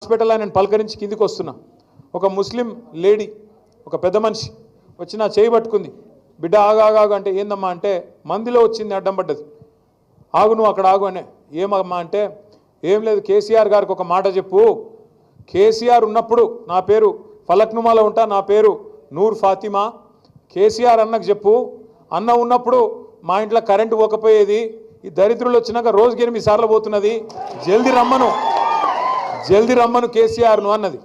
Hospital నేను పలకరించి కిందికి వస్తున్నా. ఒక ముస్లిం లేడీ, ఒక పెద్ద మనిషి వచ్చి నా చేయి పట్టుకుంది. బిడ్డ ఆగాగాగు అంటే ఏందమ్మా అంటే మందిలో వచ్చింది, అడ్డం పడ్డది. ఆగు నువ్వు అక్కడ ఆగు అనే. ఏమమ్మా అంటే ఏం లేదు, కేసీఆర్ గారికి ఒక మాట చెప్పు. కేసీఆర్ ఉన్నప్పుడు నా పేరు ఫలక్నుమాలో ఉంటా, నా పేరు నూర్ ఫాతిమా. కేసీఆర్ అన్నకు చెప్పు, అన్న ఉన్నప్పుడు మా ఇంట్లో కరెంటు పోకపోయేది, ఈ దరిద్రులు వచ్చినాక రోజుకి 8 సార్లు పోతున్నది, జల్దీ రమ్మను కేసీఆర్ను అన్నది.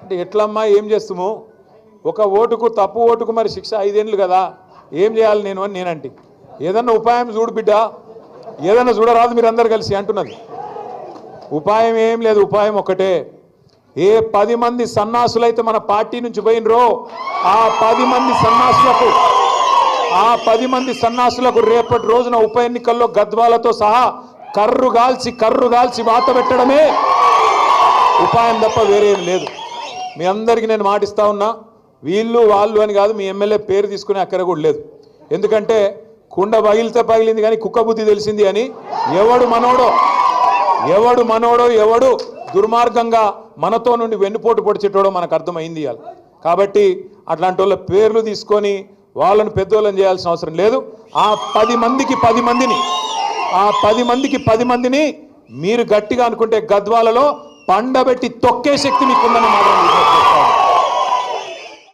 అంటే ఎట్లమ్మా ఏం చేస్తాము, ఒక ఓటుకు తప్పు ఓటుకు మరి శిక్ష 5 ఏళ్ళు కదా, ఏం చేయాలి నేను అని నేనంటే, ఏదన్నా ఉపాయం చూడు బిడ్డ, ఏదన్నా చూడరాదు మీరు అందరు కలిసి అంటున్నది. ఉపాయం ఏం లేదు, ఉపాయం ఒకటే. ఏ 10 మంది సన్నాసులైతే మన పార్టీ నుంచి పోయినరో ఆ 10 మంది సన్నాసులకు రేపటి రోజున ఉప ఎన్నికల్లో గద్వాలతో సహా కర్రు గాల్చి వాత పెట్టడమే ఉపాయం తప్ప వేరేం లేదు. మీ అందరికీ నేను మాటిస్తా ఉన్నా, వీళ్ళు వాళ్ళు అని కాదు, మీ ఎమ్మెల్యే పేరు తీసుకునే అక్కర కూడా లేదు. ఎందుకంటే కుండ పగిలితే పగిలింది కానీ కుక్క బుద్ధి తెలిసింది అని ఎవడు మనోడో ఎవడు దుర్మార్గంగా మనతో నుండి వెన్నుపోటు పొడిచేటోడో మనకు అర్థమైంది ఇవాళ. కాబట్టి అట్లాంటి వాళ్ళ పేర్లు తీసుకొని వాళ్ళను పెద్దోళ్ళని చేయాల్సిన అవసరం లేదు. ఆ 10 మందిని మీరు గట్టిగా అనుకుంటే గద్వాలలో పండబెట్టి తొక్కే శక్తి మీకుందని మాత్రం